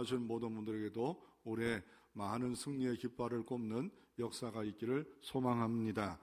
승리하신 모든 분들에게도 올해 많은 승리의 깃발을 꼽는 역사가 있기를 소망합니다.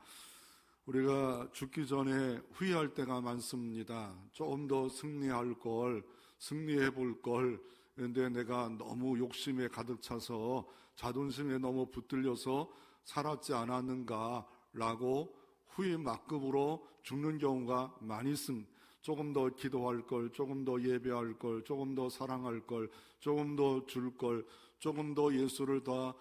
우리가 죽기 전에 후회할 때가 많습니다. 조금 더 승리할 걸, 승리해 볼 걸, 그런데 내가 너무 욕심에 가득 차서 자존심에 너무 붙들려서 살았지 않았는가라고 후회 막급으로 죽는 경우가 많이 있습니다. 조금 더 기도할 걸, 조금 더 예배할 걸, 조금 더 사랑할 걸, 조금 더 줄 걸, 조금 더 예수를 더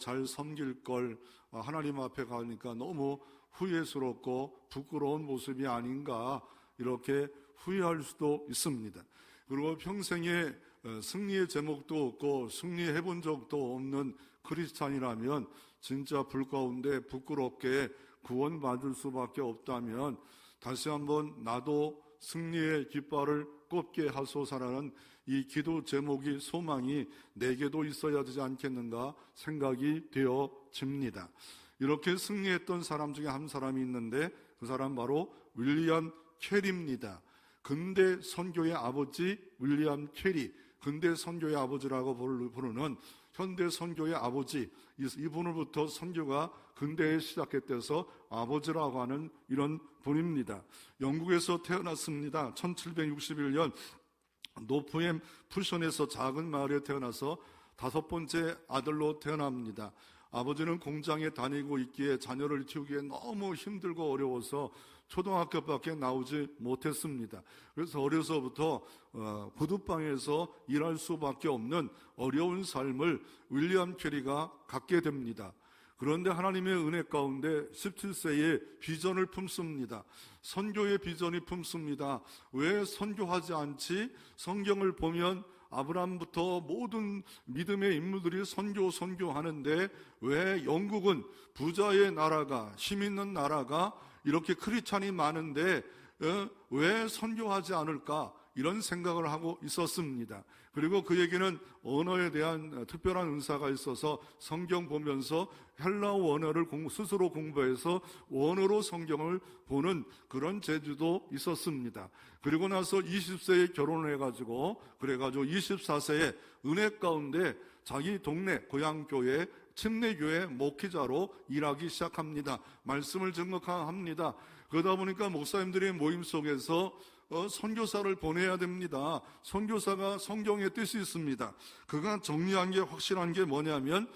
잘 섬길 걸, 하나님 앞에 가니까 너무 후회스럽고 부끄러운 모습이 아닌가, 이렇게 후회할 수도 있습니다. 그리고 평생에 승리의 제목도 없고 승리해 본 적도 없는 크리스찬이라면 진짜 불 가운데 부끄럽게 구원받을 수밖에 없다면 다시 한번 나도 승리의 깃발을 꼽게 하소서라는 이 기도 제목이, 소망이 내게도 있어야 되지 않겠는가 생각이 되어집니다. 이렇게 승리했던 사람 중에 한 사람이 있는데 그 사람 바로 윌리엄 캐리입니다. 근대 선교의 아버지 윌리엄 캐리, 근대 선교의 아버지라고 부르는 현대 선교의 아버지, 이분으로부터 선교가 근대에 시작했대서 아버지라고 하는 이런 분입니다. 영국에서 태어났습니다. 1761년 노프햄 푸션에서 작은 마을에 태어나서 5번째 아들로 태어납니다. 아버지는 공장에 다니고 있기에 자녀를 키우기에 너무 힘들고 어려워서 초등학교밖에 나오지 못했습니다. 그래서 어려서부터 구두방에서 일할 수밖에 없는 어려운 삶을 윌리엄 캐리가 갖게 됩니다. 그런데 하나님의 은혜 가운데 17세에 비전을 품습니다. 선교의 비전이 품습니다. 왜 선교하지 않지? 성경을 보면 아브라함부터 모든 믿음의 인물들이 선교하는데 왜 영국은 부자의 나라가, 힘 있는 나라가 이렇게 크리스찬이 많은데 왜 선교하지 않을까? 이런 생각을 하고 있었습니다. 그리고 그에게는 언어에 대한 특별한 은사가 있어서 성경 보면서 헬라어 언어를 스스로 공부해서 원어로 성경을 보는 그런 재주도 있었습니다. 그리고 나서 20세에 결혼을 해가지고 24세에 은혜 가운데 자기 동네 고향교회 침례교회 목회자로 일하기 시작합니다. 말씀을 증거합니다. 그러다 보니까 목사님들의 모임 속에서 선교사를 보내야 됩니다. 선교사가 성경의 뜻이 있습니다. 그가 정리한 게, 확실한 게 뭐냐면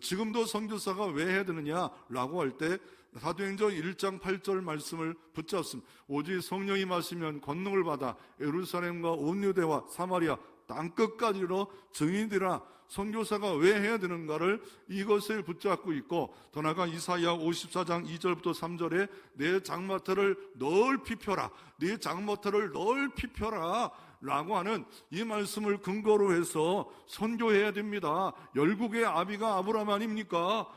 지금도 선교사가 왜 해야 되느냐라고 할 때 사도행전 1장 8절 말씀을 붙잡습니다. 오직 성령이 임하시면 권능을 받아 예루살렘과 온 유대와 사마리아 땅끝까지로 증인되라. 선교사가 왜 해야 되는가를 이것을 붙잡고 있고, 더 나아가 이사야 54장 2절부터 3절에 내 장마터를 넓히 펴라, 내 장마터를 넓히 펴라 라고 하는 이 말씀을 근거로 해서 선교해야 됩니다. 열국의 아비가 아브라함 아닙니까?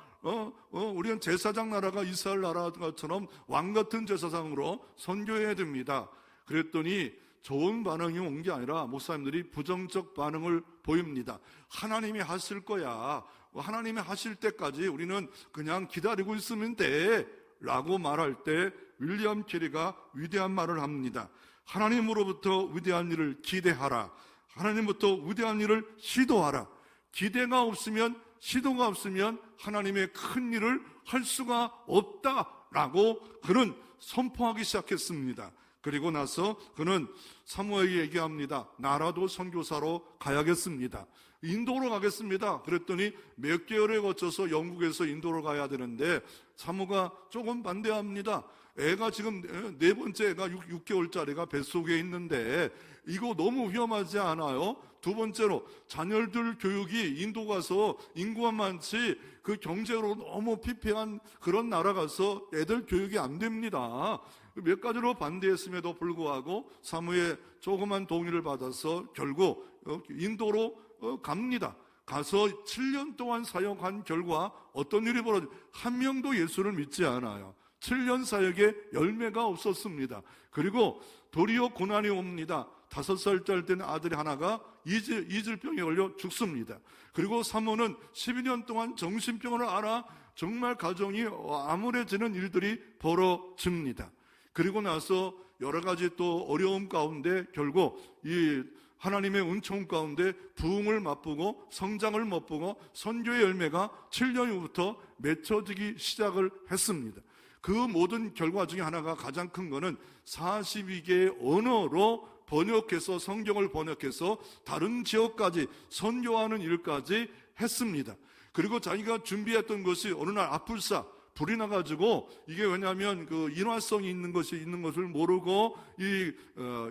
우리는 제사장 나라가 이스라엘 나라처럼 왕같은 제사장으로 선교해야 됩니다. 그랬더니 좋은 반응이 온 게 아니라 목사님들이 부정적 반응을 보입니다. 하나님이 하실 거야, 하나님이 하실 때까지 우리는 그냥 기다리고 있으면 돼 라고 말할 때 윌리엄 캐리가 위대한 말을 합니다. 하나님으로부터 위대한 일을 기대하라. 하나님부터 위대한 일을 시도하라. 기대가 없으면, 시도가 없으면 하나님의 큰 일을 할 수가 없다라고 그는 선포하기 시작했습니다. 그리고 나서 그는 사무엘에게 얘기합니다. 나라도 선교사로 가야겠습니다. 인도로 가겠습니다. 그랬더니 몇 개월에 거쳐서 영국에서 인도로 가야 되는데 사무가 조금 반대합니다. 애가 지금 네 번째 애가 6개월짜리가 뱃속에 있는데 이거 너무 위험하지 않아요? 두 번째로 자녀들 교육이 인도 가서 인구가 많지 그 경제로 너무 피폐한 그런 나라 가서 애들 교육이 안 됩니다. 몇 가지로 반대했음에도 불구하고 사무의 조그만 동의를 받아서 결국 인도로 갑니다. 가서 7년 동안 사역한 결과 어떤 일이 벌어져요? 한 명도 예수를 믿지 않아요. 7년 사역에 열매가 없었습니다. 그리고 도리어 고난이 옵니다. 5살짜리 된 아들이 하나가 이질병에 걸려 죽습니다. 그리고 사모는 12년 동안 정신병을 앓아 정말 가정이 암울해지는 일들이 벌어집니다. 그리고 나서 여러 가지 또 어려움 가운데 결국 이 하나님의 은총 가운데 부흥을 맛보고 성장을 맛보고 선교의 열매가 7년 후부터 맺혀지기 시작을 했습니다. 그 모든 결과 중에 하나가 가장 큰 거는 42개의 언어로 번역해서 성경을 번역해서 다른 지역까지 선교하는 일까지 했습니다. 그리고 자기가 준비했던 것이 어느 날 아플싸 불이 나가지고, 이게 왜냐하면 그 인화성이 있는 것을 모르고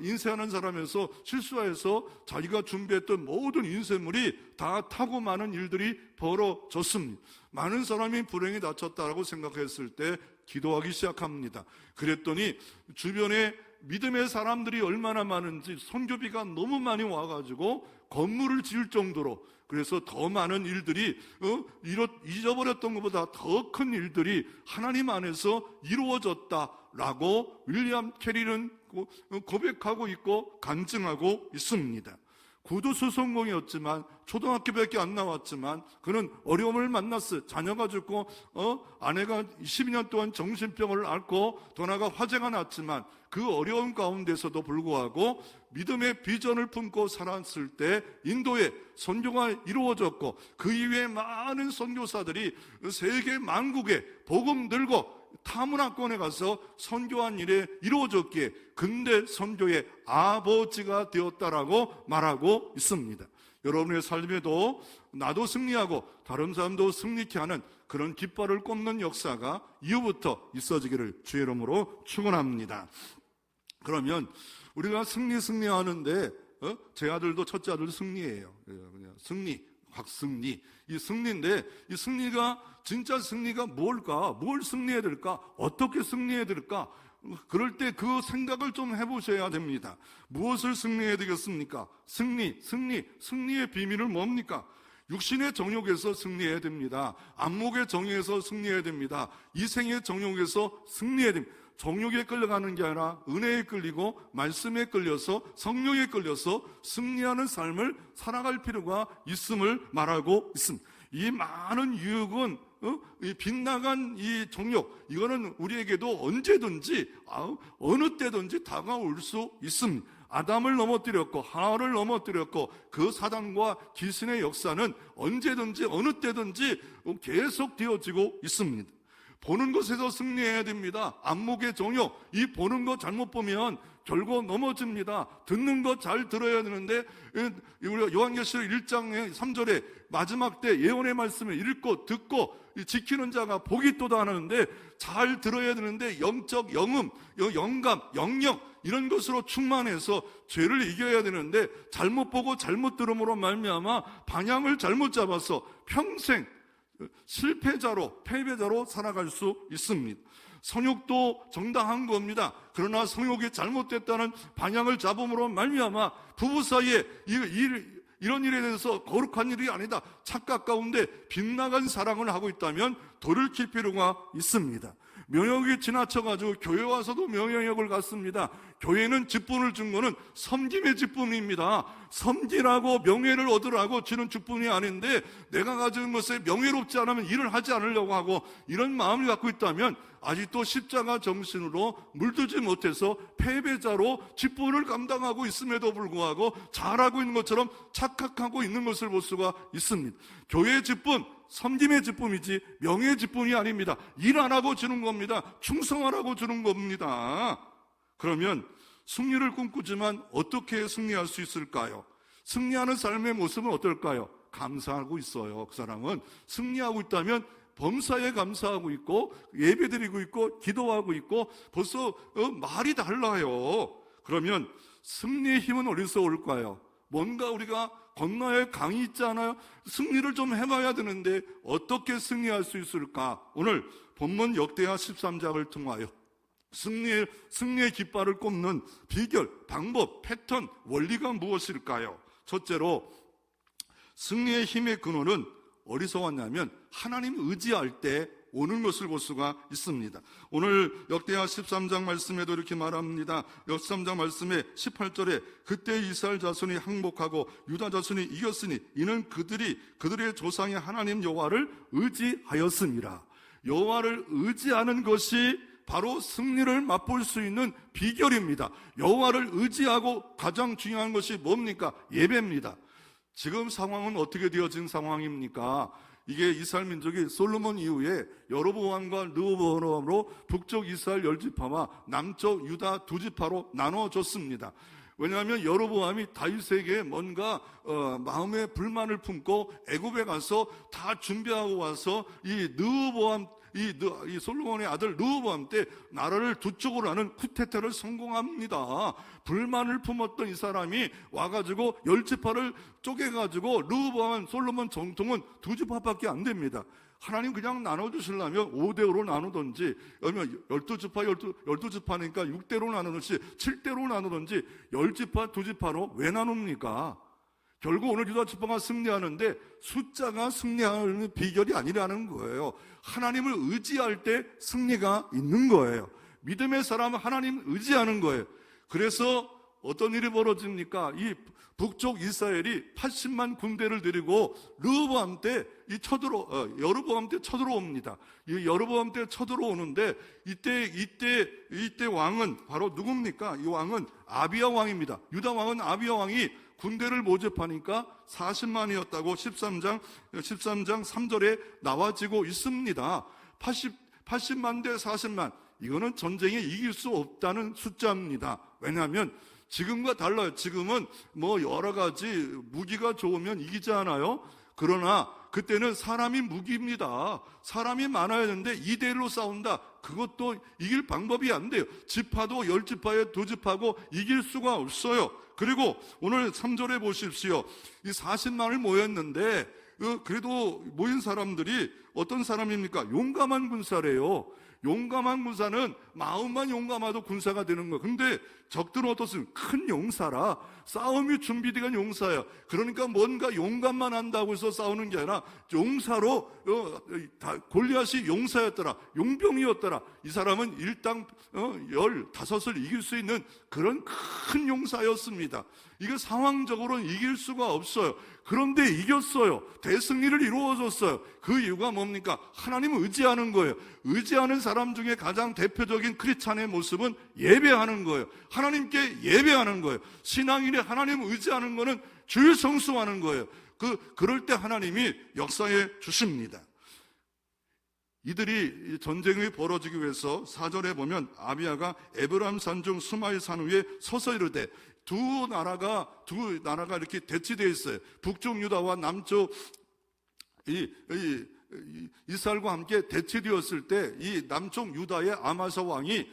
인쇄하는 사람에서 실수해서 자기가 준비했던 모든 인쇄물이 다 타고 많은 일들이 벌어졌습니다. 많은 사람이 불행에 다쳤다라고 생각했을 때 기도하기 시작합니다. 그랬더니 주변에 믿음의 사람들이 얼마나 많은지 선교비가 너무 많이 와가지고 건물을 지을 정도로, 그래서 더 많은 일들이 잊어버렸던 것보다 더 큰 일들이 하나님 안에서 이루어졌다라고 윌리엄 캐리는 고백하고 있고 간증하고 있습니다. 구두수 성공이었지만, 초등학교밖에 안 나왔지만 그는 어려움을 만났어요. 자녀가 죽고 아내가 12년 동안 정신병을 앓고 더 나아가 화재가 났지만 그 어려움 가운데서도 불구하고 믿음의 비전을 품고 살았을 때 인도에 선교가 이루어졌고, 그 이후에 많은 선교사들이 세계 만국에 복음 들고 타문화권에 가서 선교한 일에 이루어졌기에 근대 선교의 아버지가 되었다라고 말하고 있습니다. 여러분의 삶에도 나도 승리하고 다른 사람도 승리케 하는 그런 깃발을 꼽는 역사가 이후부터 있어지기를 주의 이름으로 축원합니다. 그러면 우리가 승리하는데 제 아들도 첫째 아들도 승리예요. 그냥 승리, 곽승리. 이 승리인데, 이 승리가 진짜 승리가 뭘까? 뭘 승리해야 될까? 어떻게 승리해야 될까? 그럴 때 그 생각을 좀 해보셔야 됩니다. 무엇을 승리해야 되겠습니까? 승리의 비밀은 뭡니까? 육신의 정욕에서 승리해야 됩니다. 안목의 정욕에서 승리해야 됩니다. 이생의 정욕에서 승리해야 됩니다. 정욕에 끌려가는 게 아니라 은혜에 끌리고 말씀에 끌려서 성령에 끌려서 승리하는 삶을 살아갈 필요가 있음을 말하고 있습니다. 이 많은 유혹은 이 빗나간 이 정욕, 이거는 우리에게도 언제든지 어느 때든지 다가올 수 있습니다. 아담을 넘어뜨렸고 하와를 넘어뜨렸고 그 사단과 귀신의 역사는 언제든지 어느 때든지 계속 되어지고 있습니다. 보는 것에서 승리해야 됩니다. 안목의 정욕, 이 보는 것 잘못 보면 결국 넘어집니다. 듣는 것 잘 들어야 되는데, 우리가 요한계시록 1장 3절에 마지막 때 예언의 말씀을 읽고 듣고 지키는 자가 복이 또다 하는데, 잘 들어야 되는데 영적 영음, 영감, 영역 이런 것으로 충만해서 죄를 이겨야 되는데 잘못 보고 잘못 들음으로 말미암아 방향을 잘못 잡아서 평생 실패자로, 패배자로 살아갈 수 있습니다. 성욕도 정당한 겁니다. 그러나 성욕이 잘못됐다는 방향을 잡음으로 말미암아 부부 사이에 이런 일에 대해서 거룩한 일이 아니다, 착각 가운데 빗나간 사랑을 하고 있다면 돌이킬 필요가 있습니다. 명역이 지나쳐가지고 교회 와서도 명역을 갖습니다. 교회는 직분을 준 거는 섬김의 직분입니다. 섬기라고 명예를 얻으라고 주는 직분이 아닌데, 내가 가진 것에 명예롭지 않으면 일을 하지 않으려고 하고 이런 마음을 갖고 있다면 아직도 십자가 정신으로 물들지 못해서 패배자로 직분을 감당하고 있음에도 불구하고 잘하고 있는 것처럼 착각하고 있는 것을 볼 수가 있습니다. 교회의 직분, 섬김의 직분이지 명예의 직분이 아닙니다. 일 안 하고 주는 겁니다. 충성하라고 주는 겁니다. 그러면 승리를 꿈꾸지만 어떻게 승리할 수 있을까요? 승리하는 삶의 모습은 어떨까요? 감사하고 있어요. 그 사람은 승리하고 있다면 범사에 감사하고 있고 예배드리고 있고 기도하고 있고 벌써 말이 달라요. 그러면 승리의 힘은 어디서 올까요? 뭔가 우리가 건너에 강이 있잖아요. 승리를 좀 해봐야 되는데 어떻게 승리할 수 있을까? 오늘 본문 역대하 13장을 통하여 승리의 깃발을 꼽는 비결, 방법, 패턴, 원리가 무엇일까요? 첫째로 승리의 힘의 근원은 어디서 왔냐면 하나님 의지할 때 오는 것을 볼 수가 있습니다. 오늘 역대하 13장 말씀에도 이렇게 말합니다. 13장 말씀에 18절에 그때 이스라엘 자손이 항복하고 유다 자손이 이겼으니 이는 그들의 조상의 하나님 여호와를 의지하였습니다. 여호와를 의지하는 것이 바로 승리를 맛볼 수 있는 비결입니다. 여호와를 의지하고 가장 중요한 것이 뭡니까? 예배입니다. 지금 상황은 어떻게 되어진 상황입니까? 이게 이스라엘 민족이 솔로몬 이후에 여로보암과 르호보암으로 북쪽 이스라엘 10지파와 남쪽 유다 2지파로 나눠졌습니다. 왜냐하면 여로보암이 다윗에게 뭔가 마음의 불만을 품고 애굽에 가서 다 준비하고 와서 이 솔로몬의 아들 르호보암 때 나라를 두 쪽으로 하는 쿠데타를 성공합니다. 불만을 품었던 이 사람이 와가지고 10지파를 쪼개가지고 르호보암 솔로몬 정통은 2지파밖에 안 됩니다. 하나님 그냥 나눠주시려면 5대5로 나누든지, 아니면 12지파니까 6대로 나누든지 7대로 나누든지 10지파 2지파로 왜 나눕니까? 결국 오늘 유다 지파가 승리하는데 숫자가 승리하는 비결이 아니라는 거예요. 하나님을 의지할 때 승리가 있는 거예요. 믿음의 사람은 하나님을 의지하는 거예요. 그래서 어떤 일이 벌어집니까? 이 북쪽 이스라엘이 80만 군대를 데리고 여로보암 때 쳐들어옵니다. 이 여로보암 때 쳐들어오는데 이때 왕은 바로 누굽니까? 이 왕은 아비야 왕입니다. 유다 왕은 아비야 왕이 군대를 모집하니까 40만이었다고 13장 3절에 나와지고 있습니다. 80만 대 40만, 이거는 전쟁에 이길 수 없다는 숫자입니다. 왜냐하면 지금과 달라요. 지금은 뭐 여러 가지 무기가 좋으면 이기지 않아요? 그러나 그때는 사람이 무기입니다. 사람이 많아야 되는데 2대1로 싸운다. 그것도 이길 방법이 안 돼요. 지파도 10지파에 2지파고 이길 수가 없어요. 그리고 오늘 3절에 보십시오. 이 40만을 모였는데 그래도 모인 사람들이 어떤 사람입니까? 용감한 군사래요. 용감한 군사는 마음만 용감해도 군사가 되는 거예요. 근데 적들은 어떻습니까? 큰 용사라. 싸움이 준비된 용사야. 그러니까 뭔가 용감만 한다고 해서 싸우는 게 아니라 용사로 골리앗이 용사였더라. 용병이었더라. 이 사람은 일당 15을 이길 수 있는 그런 큰 용사였습니다. 이게 상황적으로는 이길 수가 없어요. 그런데 이겼어요. 대승리를 이루어줬어요. 그 이유가 뭡니까? 하나님을 의지하는 거예요. 의지하는 사람 중에 가장 대표적인 크리스찬의 모습은 예배하는 거예요. 하나님께 예배하는 거예요. 신앙인이 하나님을 의지하는 거는 주를 성수하는 거예요. 그럴 때 하나님이 역사해 주십니다. 이들이 전쟁이 벌어지기 위해서 4절에 보면 아비야가 에브라임 산중 수마의 산 위에 서서 이르되, 두 나라가 이렇게 대치되어 있어요. 북쪽 유다와 남쪽 이스라엘과 함께 대치되었을 때 이 남쪽 유다의 아마사 왕이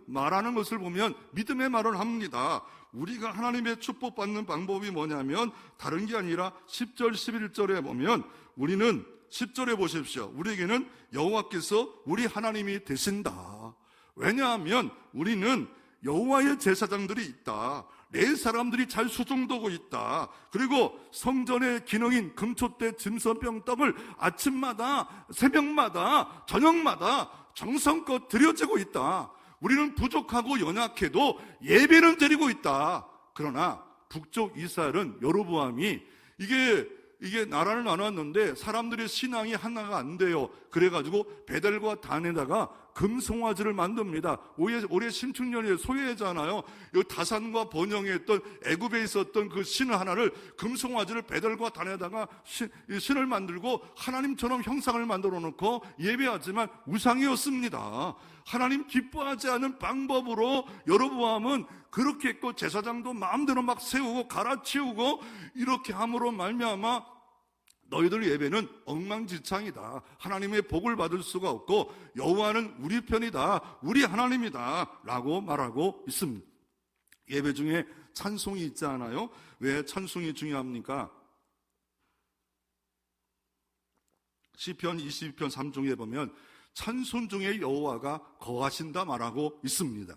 말하는 것을 보면 믿음의 말을 합니다. 우리가 하나님의 축복받는 방법이 뭐냐면 다른 게 아니라 10절 11절에 보면 우리는 10절에 보십시오. 우리에게는 여호와께서 우리 하나님이 되신다. 왜냐하면 우리는 여호와의 제사장들이 있다. 내 사람들이 잘 수종되고 있다. 그리고 성전의 기능인 금초대 짐승병 떡을 아침마다 새벽마다 저녁마다 정성껏 드려지고 있다. 우리는 부족하고 연약해도 예배는 드리고 있다. 그러나 북쪽 이스라엘은 여로보암이 이게 나라를 나눴는데 사람들의 신앙이 하나가 안 돼요. 그래가지고 베델과 단에다가 금송아지를 만듭니다. 올해 신축년이 소외잖아요. 이 다산과 번영에 있던 애굽에 있었던 그 신 하나를, 금송아지를 베델과 단에다가 신을 만들고 하나님처럼 형상을 만들어 놓고 예배하지만 우상이었습니다. 하나님 기뻐하지 않은 방법으로 여로보암은 그렇게 했고, 제사장도 마음대로 막 세우고 갈아치우고 이렇게 함으로 말미암아 너희들 예배는 엉망진창이다. 하나님의 복을 받을 수가 없고 여호와는 우리 편이다. 우리 하나님이다. 라고 말하고 있습니다. 예배 중에 찬송이 있지 않아요? 왜 찬송이 중요합니까? 시편 22편 3중에 보면 찬송 중에 여호와가 거하신다 말하고 있습니다.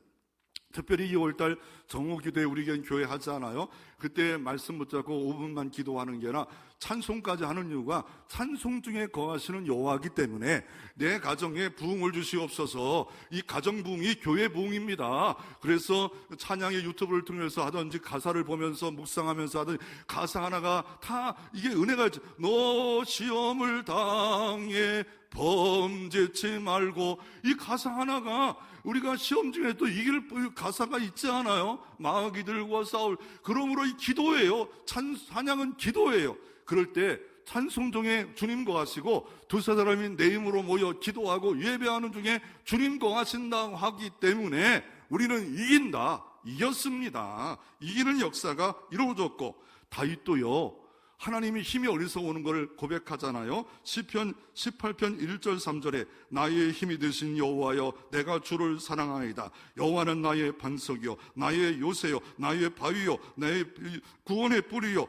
특별히 2월달 정오기도회 우리 교회 하지 않아요? 그때 말씀 붙잡고 5분만 기도하는 게 아니라 찬송까지 하는 이유가 찬송 중에 거하시는 여호와이기 때문에 내 가정에 부흥을 주시옵소서. 이 가정 부흥이 교회 부흥입니다. 그래서 찬양의 유튜브를 통해서 하든지 가사를 보면서 묵상하면서 하든지 가사 하나가 다 이게 은혜가 있죠. 너 시험을 당해 범죄치 말고, 이 가사 하나가 우리가 시험 중에 또 이길 가사가 있지 않아요? 마귀들과 싸울. 그러므로 이 기도예요. 찬양은 기도예요. 그럴 때 찬송 중에 주님 거하시고 두세 사람이 내 힘으로 모여 기도하고 예배하는 중에 주님 거하신다고 하기 때문에 우리는 이긴다, 이겼습니다. 이기는 역사가 이루어졌고, 다윗도요 하나님이 힘이 어디서 오는 것을 고백하잖아요. 시편 18편 1절 3절에 나의 힘이 되신 여호와여 내가 주를 사랑하이다. 여호와는 나의 반석이요 나의 요새요 나의 바위요 나의 구원의 뿌리요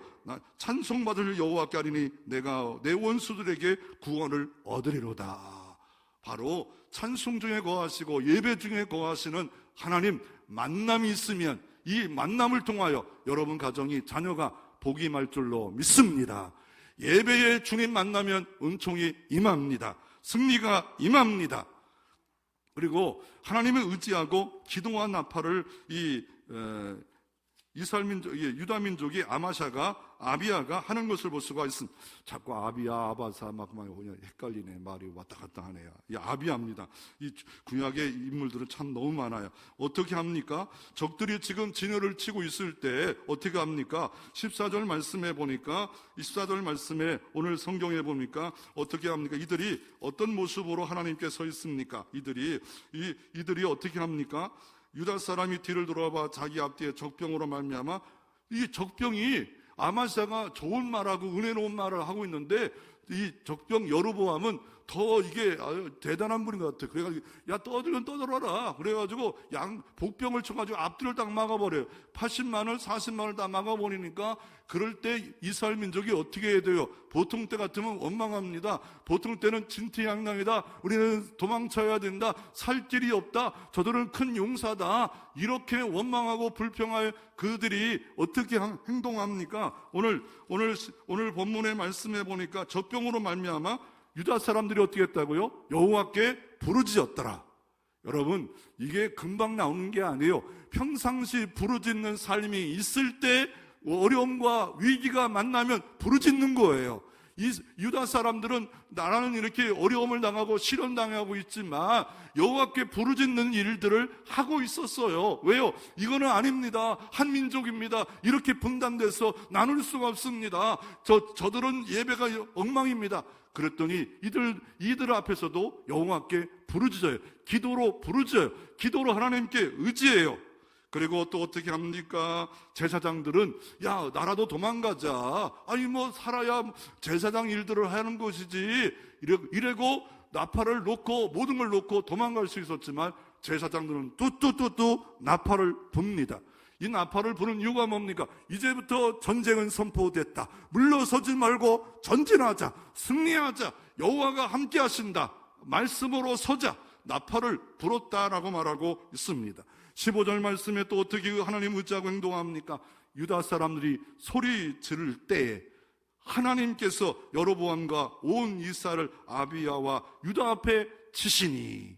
찬송받을 여호와께 하리니 내가 내 원수들에게 구원을 얻으리로다. 바로 찬송 중에 거하시고 예배 중에 거하시는 하나님, 만남이 있으면 이 만남을 통하여 여러분 가정이, 자녀가 복이 임할 줄로 믿습니다. 예배에 주님 만나면 은총이 임합니다. 승리가 임합니다. 그리고 하나님을 의지하고 기도와 나팔을 이스라엘민족, 유다민족이 아비야가 하는 것을 볼 수가 있습니다. 자꾸 아비야, 아바사 막 헷갈리네. 말이 왔다 갔다 하네요. 이 아비야입니다. 이 구약의 인물들은 참 너무 많아요. 어떻게 합니까? 적들이 지금 진열을 치고 있을 때 어떻게 합니까? 14절 말씀에 보니까, 14절 말씀에 오늘 성경에 보니까 어떻게 합니까? 이들이 어떤 모습으로 하나님께 서 있습니까? 이들이 어떻게 합니까? 유다 사람이 뒤를 돌아봐 자기 앞뒤에 적병으로 말미암아, 이 적병이 아마샤가 좋은 말하고 은혜로운 말을 하고 있는데 이 적병 여로보암은 더 이게 대단한 분인 것 같아. 그래가지고 야 떠들면 떠들어라. 그래가지고 복병을 쳐가지고 앞뒤를 딱 막아버려요. 80만을 40만을 다 막아버리니까, 그럴 때 이스라엘 민족이 어떻게 해야 돼요? 보통 때 같으면 원망합니다. 보통 때는 진퇴양난이다. 우리는 도망쳐야 된다. 살 길이 없다. 저들은 큰 용사다. 이렇게 원망하고 불평할 그들이 어떻게 행동합니까? 오늘 본문의 말씀해 보니까 적병으로 말미암아 유다 사람들이 어떻게 했다고요? 여호와께 부르짖었더라. 여러분, 이게 금방 나오는 게 아니에요. 평상시 부르짖는 삶이 있을 때 어려움과 위기가 만나면 부르짖는 거예요. 이 유다 사람들은 나라는 이렇게 어려움을 당하고 시련당하고 있지만 여호와께 부르짖는 일들을 하고 있었어요. 왜요? 이거는 아닙니다. 한 민족입니다. 이렇게 분단돼서 나눌 수가 없습니다. 저들은 예배가 엉망입니다. 그랬더니 이들 앞에서도 여호와께 부르짖어요. 기도로 부르짖어요. 기도로 하나님께 의지해요. 그리고 또 어떻게 합니까? 제사장들은 야 나라도 도망가자. 아니 뭐 살아야 제사장 일들을 하는 것이지. 이래고 나팔을 놓고 모든 걸 놓고 도망갈 수 있었지만 제사장들은 뚜뚜뚜뚜 나팔을 붑니다. 이 나팔을 부는 이유가 뭡니까? 이제부터 전쟁은 선포됐다. 물러서지 말고 전진하자. 승리하자. 여호와가 함께 하신다. 말씀으로 서자. 나팔을 불었다라고 말하고 있습니다. 15절 말씀에 또 어떻게 하나님 의지하고 행동합니까? 유다 사람들이 소리 지를 때에 하나님께서 여로보암과 온 이스라엘 아비야와 유다 앞에 치시니,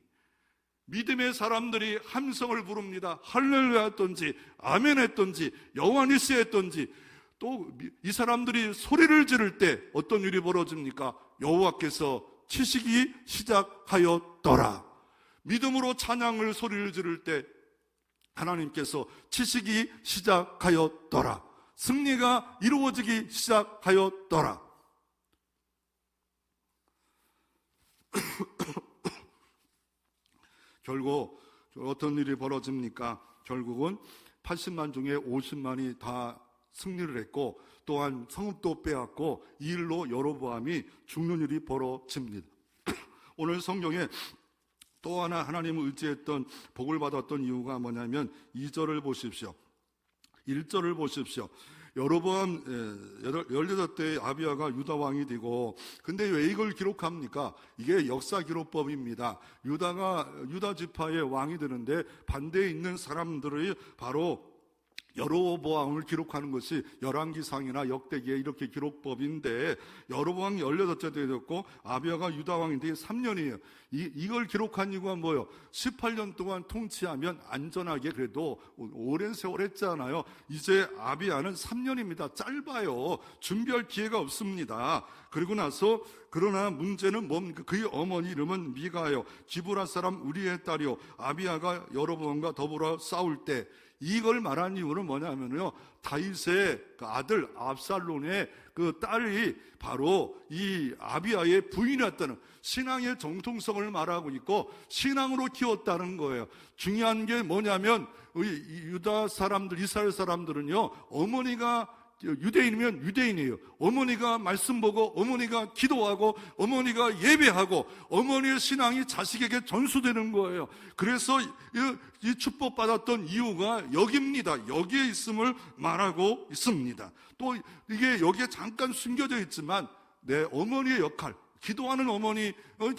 믿음의 사람들이 함성을 부릅니다. 할렐루야 했던지 아멘 했던지 여호와 니시 했던지, 또 이 사람들이 소리를 지를 때 어떤 일이 벌어집니까? 여호와께서 치시기 시작하였더라. 믿음으로 찬양을 소리를 지를 때 하나님께서 치시기 시작하였더라. 승리가 이루어지기 시작하였더라. 결국 어떤 일이 벌어집니까? 결국은 80만 중에 50만이 다 승리를 했고, 또한 성읍도 빼앗고 이 일로 여로보암이 죽는 일이 벌어집니다. 오늘 성경에 또 하나 하나님을 의지했던 복을 받았던 이유가 뭐냐면 2절을 보십시오. 1절을 보십시오. 여로보암 18대의 아비야가 유다 왕이 되고, 근데 왜 이걸 기록합니까? 이게 역사 기록법입니다. 유다 지파의 왕이 되는데 반대에 있는 사람들이 바로 여로보암을 기록하는 것이 열왕기상이나 역대기에 이렇게 기록법인데, 여로보암이 18째 되었고 아비야가 유다왕이 돼 3년이에요. 이걸 기록한 이유가 뭐예요? 18년 동안 통치하면 안전하게 그래도 오랜 세월 했잖아요. 이제 아비야는 3년입니다. 짧아요. 준비할 기회가 없습니다. 그리고 나서 그러나 문제는 뭡니까? 그의 어머니 이름은 미가요, 기브라 사람 우리의 딸이요, 아비야가 여로보암과 더불어 싸울 때, 이걸 말한 이유는 뭐냐면요, 다윗의 그 아들 압살롬의 그 딸이 바로 이 아비야의 부인이었다는 신앙의 정통성을 말하고 있고 신앙으로 키웠다는 거예요. 중요한 게 뭐냐면 유다 사람들, 이스라엘 사람들은요, 어머니가 유대인이면 유대인이에요. 어머니가 말씀 보고, 어머니가 기도하고, 어머니가 예배하고, 어머니의 신앙이 자식에게 전수되는 거예요. 그래서 이 축복받았던 이유가 여기입니다. 여기에 있음을 말하고 있습니다. 또 이게 여기에 잠깐 숨겨져 있지만 내 어머니의 역할, 기도하는 어머니,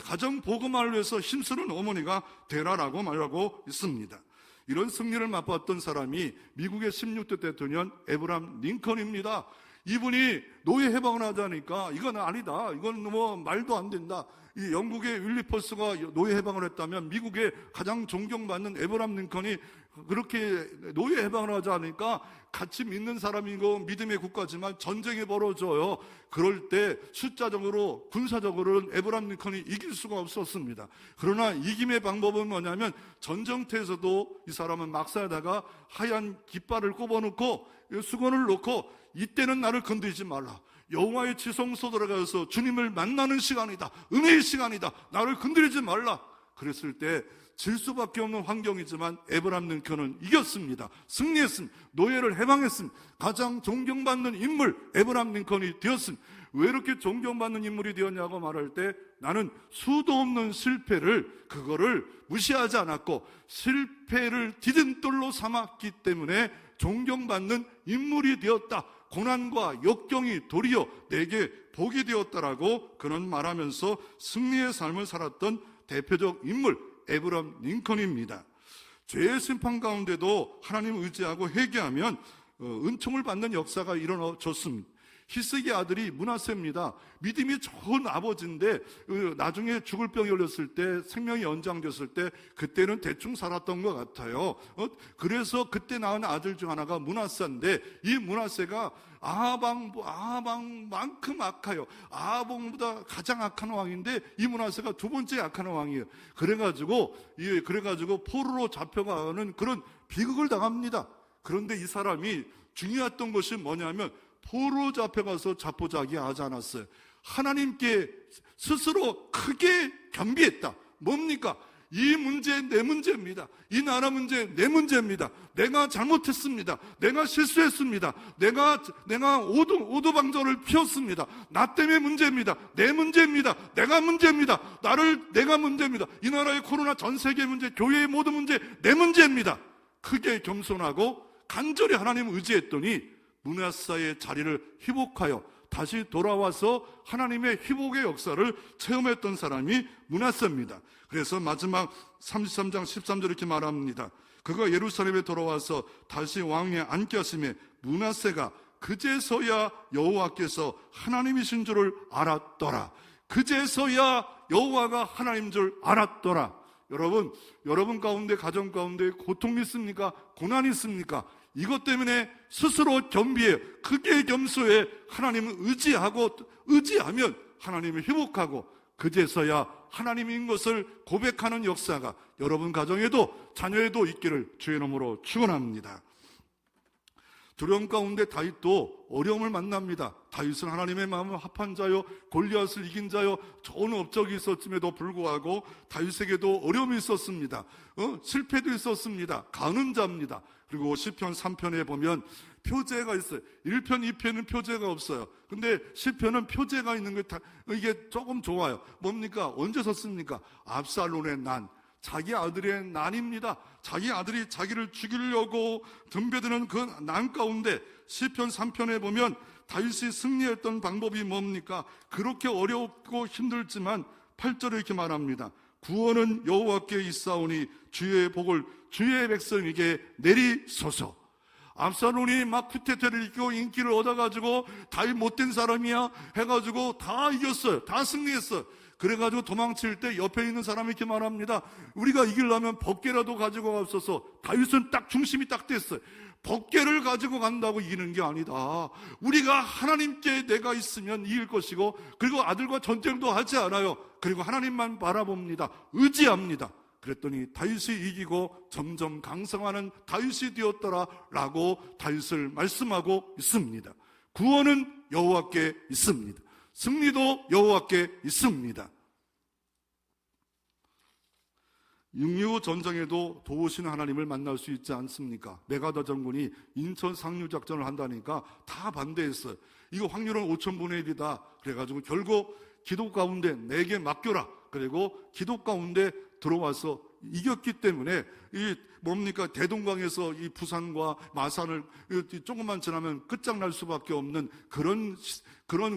가정 복음화를 위해서 힘쓰는 어머니가 되라라고 말하고 있습니다. 이런 승리를 맛봤던 사람이 미국의 16대 대통령 에브람 링컨입니다. 이분이 노예 해방을 하자니까 이건 아니다, 이건 뭐 말도 안 된다. 이 영국의 윌리퍼스가 노예 해방을 했다면 미국의 가장 존경받는 에브람 링컨이 그렇게 노예 해방을 하자니까, 같이 믿는 사람이고 믿음의 국가지만 전쟁이 벌어져요. 그럴 때 숫자적으로, 군사적으로는 에브람 링컨이 이길 수가 없었습니다. 그러나 이김의 방법은 뭐냐면, 전쟁터에서도 이 사람은 막사에다가 하얀 깃발을 꼽아놓고 수건을 놓고, 이때는 나를 건드리지 말라, 여호와의 지성소 들어가서 주님을 만나는 시간이다, 은혜의 시간이다, 나를 건드리지 말라. 그랬을 때 질 수밖에 없는 환경이지만 에브람 링컨은 이겼습니다. 승리했습니다. 노예를 해방했습니다. 가장 존경받는 인물 에브람 링컨이 되었습니다. 왜 이렇게 존경받는 인물이 되었냐고 말할 때, 나는 수도 없는 실패를, 그거를 무시하지 않았고 실패를 디딤돌로 삼았기 때문에 존경받는 인물이 되었다. 고난과 역경이 도리어 내게 복이 되었다라고 그는 말하면서 승리의 삶을 살았던 대표적 인물 에브람 링컨입니다. 죄의 심판 가운데도 하나님을 의지하고 회개하면 은총을 받는 역사가 일어났습니다. 히스기 아들이 므낫세입니다. 믿음이 좋은 아버지인데 나중에 죽을 병이 걸렸을 때, 생명이 연장됐을 때 그때는 대충 살았던 것 같아요. 그래서 그때 낳은 아들 중 하나가 므낫세인데, 이 므낫세가 아하방만큼 악해요. 아하방보다 가장 악한 왕인데 이 므낫세가 두 번째 악한 왕이에요. 그래가지고 포로로 잡혀가는 그런 비극을 당합니다. 그런데 이 사람이 중요했던 것이 뭐냐면, 포로 잡혀가서 자포자기하지 않았어요. 하나님께 스스로 크게 겸비했다. 뭡니까? 이 문제 내 문제입니다. 이 나라 문제 내 문제입니다. 내가 잘못했습니다. 내가 실수했습니다. 내가 오두방정을 피웠습니다. 나 때문에 문제입니다. 내 문제입니다. 내가 문제입니다. 내가 문제입니다. 이 나라의 코로나, 전 세계 문제, 교회의 모든 문제 내 문제입니다. 크게 겸손하고 간절히 하나님을 의지했더니 므낫세의 자리를 회복하여 다시 돌아와서 하나님의 회복의 역사를 체험했던 사람이 므낫세입니다. 그래서 마지막 33장 13절 이렇게 말합니다. 그가 예루살렘에 돌아와서 다시 왕위에 앉게 하심에 므낫세가 그제서야 여호와께서 하나님이신 줄을 알았더라. 그제서야 여호와가 하나님인 줄 알았더라. 여러분 가운데, 가정 가운데 고통이 있습니까? 고난이 있습니까? 이것 때문에 스스로 겸비해, 크게 겸손해 하나님을 의지하면 하나님을 회복하고, 그제서야 하나님인 것을 고백하는 역사가 여러분 가정에도 자녀에도 있기를 주의 이름으로 축원합니다. 두려움 가운데 다윗도 어려움을 만납니다. 다윗은 하나님의 마음을 합한 자요, 골리앗을 이긴 자요, 좋은 업적이 있었음에도 불구하고 다윗에게도 어려움이 있었습니다. 실패도 있었습니다. 가는 자입니다. 그리고 시편 3편에 보면 표제가 있어요. 1편, 2편은 표제가 없어요. 근데 시편은 표제가 있는 게 이게 조금 좋아요. 뭡니까? 언제 썼습니까? 압살롬의 난, 자기 아들의 난입니다. 자기 아들이 자기를 죽이려고 덤벼드는 그 난 가운데 시편 3편에 보면 다윗이 승리했던 방법이 뭡니까? 그렇게 어렵고 힘들지만 8절에 이렇게 말합니다. 구원은 여호와께 있사오니 주의 복을 주의 백성에게 내리소서. 압살롬이 막 쿠데타를 일으키고 인기를 얻어가지고 다윗 못된 사람이야 해가지고 다 이겼어요. 다 승리했어요. 그래가지고 도망칠 때 옆에 있는 사람이 이렇게 말합니다. 우리가 이기려면 법궤라도 가지고 가옵소서. 다윗은 딱 중심이 딱 됐어요. 법궤를 가지고 간다고 이기는 게 아니다. 우리가 하나님께 내가 있으면 이길 것이고, 그리고 아들과 전쟁도 하지 않아요. 그리고 하나님만 바라봅니다. 의지합니다. 그랬더니 다윗이 이기고 점점 강성하는 다윗이 되었더라 라고 다윗을 말씀하고 있습니다. 구원은 여호와께 있습니다. 승리도 여호와께 있습니다. 6.25 전쟁에도 도우시는 하나님을 만날 수 있지 않습니까? 메가더 장군이 인천 상륙 작전을 한다니까 다 반대했어요. 이거 확률은 5,000분의 1이다. 그래가지고 결국 기도 가운데 내게 맡겨라. 그리고 기도 가운데 들어와서 이겼기 때문에 이 뭡니까 대동강에서 이 부산과 마산을 조금만 지나면 끝장날 수밖에 없는 그런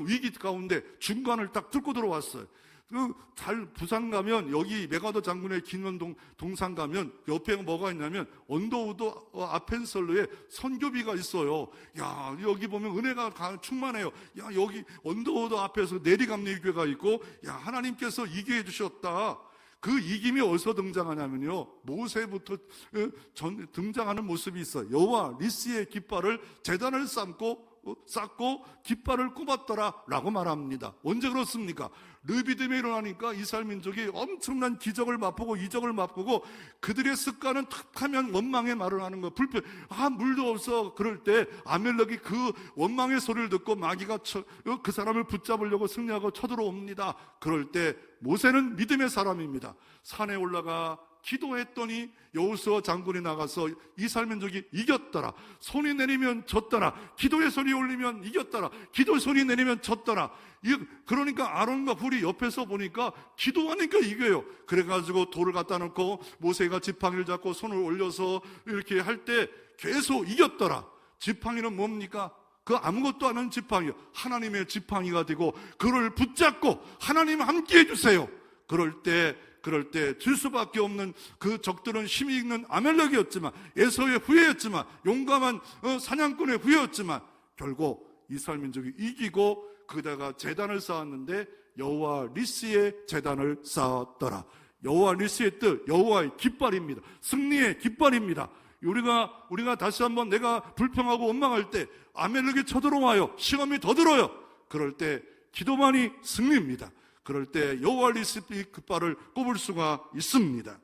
위기 가운데 중간을 딱 뚫고 들어왔어요. 부산 가면 여기 메가더 장군의 기념 동산 가면 옆에 뭐가 있냐면 언더우드 아펜설러에 선교비가 있어요. 야, 여기 보면 은혜가 충만해요. 야, 여기 언더우드 앞에서 내리감리교회가 있고, 야, 하나님께서 이게 해주셨다. 그 이김이 어디서 등장하냐면요, 모세부터 등장하는 모습이 있어요. 여호와 니스의 깃발을 제단을 쌓고 깃발을 꼽았더라 라고 말합니다. 언제 그렇습니까? 르비딤에 일어나니까 이스라엘 민족이 엄청난 기적을 맛보고 이적을 맛보고, 그들의 습관은 탁 하면 원망의 말을 하는 거예요. 물도 없어. 그럴 때 아멜렉이 그 원망의 소리를 듣고 마귀가 그 사람을 붙잡으려고 승리하고 쳐들어옵니다. 그럴 때 모세는 믿음의 사람입니다. 산에 올라가 기도했더니 여호수아 장군이 나가서 이스라엘 민족이 이겼더라. 손이 내리면 졌더라. 기도의 소리 올리면 이겼더라. 기도의 소리 내리면 졌더라. 그러니까 아론과 훌이 옆에서 보니까 기도하니까 이겨요. 그래가지고 돌을 갖다 놓고 모세가 지팡이를 잡고 손을 올려서 이렇게 할 때 계속 이겼더라. 지팡이는 뭡니까? 그 아무것도 안 하는 지팡이요. 하나님의 지팡이가 되고 그를 붙잡고 하나님 함께 해주세요. 그럴 때 질 수밖에 없는 그 적들은 힘이 있는 아멜렉이었지만, 에서의 후예였지만, 용감한 사냥꾼의 후예였지만, 결국 이스라엘 민족이 이기고 그다가 제단을 쌓았는데 여호와 니스의 제단을 쌓았더라. 여호와 니스의 뜻, 여호와의 깃발입니다. 승리의 깃발입니다. 우리가 다시 한번 내가 불평하고 원망할 때 아멜렉이 쳐들어와요. 시험이 더 들어요. 그럴 때 기도만이 승리입니다. 그럴 때 여호와 니스의 깃발을 꼽을 수가 있습니다.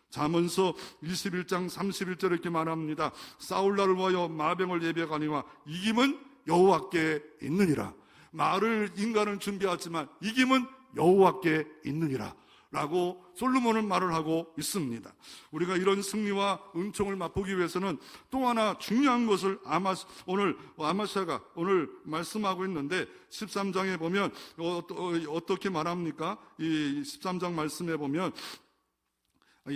잠언서 21장 31절에 이렇게 말합니다. 싸울 날을 위하여 마병을 예비하거니와 이김은 여호와께 있느니라. 말을 인간은 준비하지만 이김은 여호와께 있느니라 라고 솔로몬은 말을 하고 있습니다. 우리가 이런 승리와 은총을 맛보기 위해서는 또 하나 중요한 것을 아마샤가 오늘 말씀하고 있는데, 13장에 보면 어떻게 말합니까? 이 13장 말씀에 보면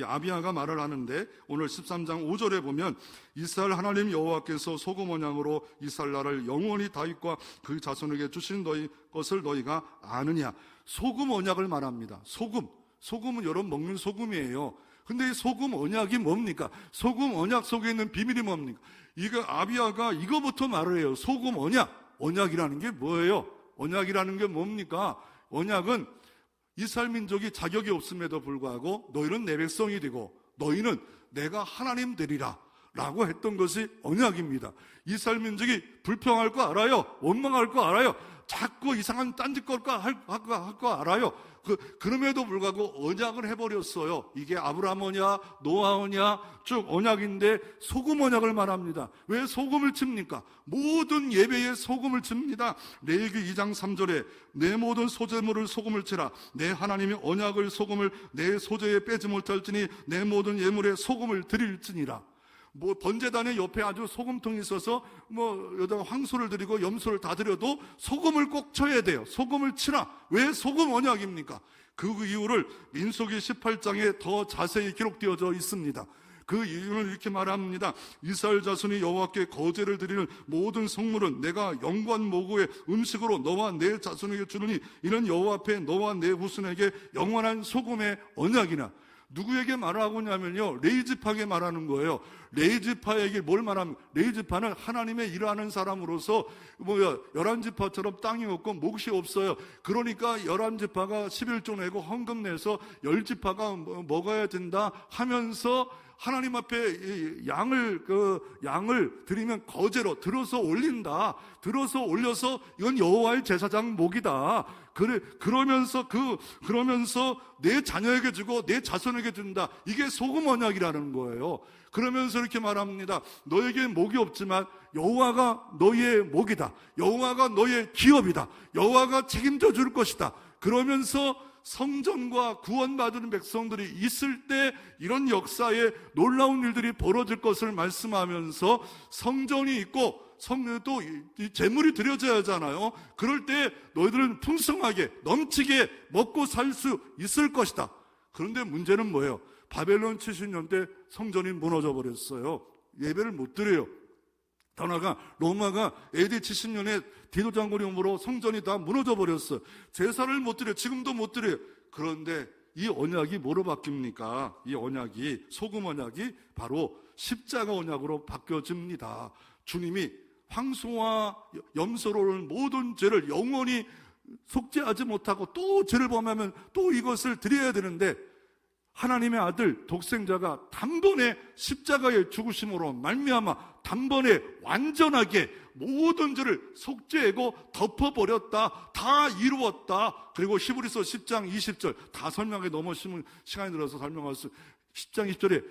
아비야가 말을 하는데, 오늘 13장 5절에 보면 이스라엘 하나님 여호와께서 소금 언약으로 이스라엘 나라를 영원히 다윗과 그 자손에게 주신 것을 너희가 아느냐. 소금 언약을 말합니다. 소금은 여러분 먹는 소금이에요. 근데 이 소금 언약이 뭡니까? 소금 언약 속에 있는 비밀이 뭡니까? 아비야가 이거부터 말을 해요. 소금 언약이라는 게 뭐예요? 언약이라는 게 뭡니까? 언약은 이스라엘 민족이 자격이 없음에도 불구하고 너희는 내 백성이 되고 너희는 내가 하나님 되리라 라고 했던 것이 언약입니다. 이스라엘 민족이 불평할 거 알아요. 원망할 거 알아요. 자꾸 이상한 딴짓거릴 거 알아요. 그럼에도 불구하고 언약을 해버렸어요. 이게 아브라함 언약, 노아 언약, 쭉 언약인데 소금 언약을 말합니다. 왜 소금을 칩니까? 모든 예배에 소금을 칩니다. 레위기 2장 3절에 내 모든 소제물을 소금을 치라. 내 하나님의 언약을 소금을 내 소제에 빼지 못할지니 내 모든 예물에 소금을 드릴지니라. 번제단의 옆에 아주 소금통이 있어서 여기다가 황소를 드리고 염소를 다 드려도 소금을 꼭 쳐야 돼요. 소금을 치라. 왜 소금 언약입니까? 그 이유를 민수기 18장에 더 자세히 기록되어져 있습니다. 그 이유는 이렇게 말합니다. 이스라엘 자손이 여호와께 거제를 드리는 모든 성물은 내가 영관 모구의 음식으로 너와 내 자손에게 주느니 이는 여호와 앞에 너와 내 후손에게 영원한 소금의 언약이나. 누구에게 말하고 있냐면요, 레위지파에게 말하는 거예요. 레위지파에게 뭘 말하면, 레위지파는 하나님의 일하는 사람으로서 11지파처럼 땅이 없고 몫이 없어요. 그러니까 11지파가 11조 내고 헌금 내서 10지파가 먹어야 된다 하면서 하나님 앞에 양을 드리면 거제로 들어서 올린다. 들어서 올려서 이건 여호와의 제사장 목이다. 그러면서 내 자녀에게 주고 내 자손에게 준다. 이게 소금 언약이라는 거예요. 그러면서 이렇게 말합니다. 너에게 목이 없지만 여호와가 너의 목이다. 여호와가 너의 기업이다. 여호와가 책임져 줄 것이다. 그러면서 성전과 구원받은 백성들이 있을 때 이런 역사에 놀라운 일들이 벌어질 것을 말씀하면서 성전이 있고 또 재물이 드려져야 하잖아요. 그럴 때 너희들은 풍성하게 넘치게 먹고 살 수 있을 것이다. 그런데 문제는 뭐예요? 바벨론 70년 때 성전이 무너져 버렸어요. 예배를 못 드려요. 더 나아가 로마가 AD 70년에 디도장고림으로 성전이 다 무너져 버렸어요. 제사를 못 드려요. 지금도 못 드려요. 그런데 이 언약이 뭐로 바뀝니까? 이 언약이, 소금 언약이 바로 십자가 언약으로 바뀌어집니다. 주님이 황소와 염소로 오는 모든 죄를 영원히 속죄하지 못하고 또 죄를 범하면 또 이것을 드려야 되는데, 하나님의 아들 독생자가 단번에 십자가의 죽으심으로 말미암아 단번에 완전하게 모든 죄를 속죄하고 덮어버렸다. 다 이루었다. 그리고 히브리서 10장 20절 다 설명에 너무 시간이 들어서 설명할 수, 10장 20절에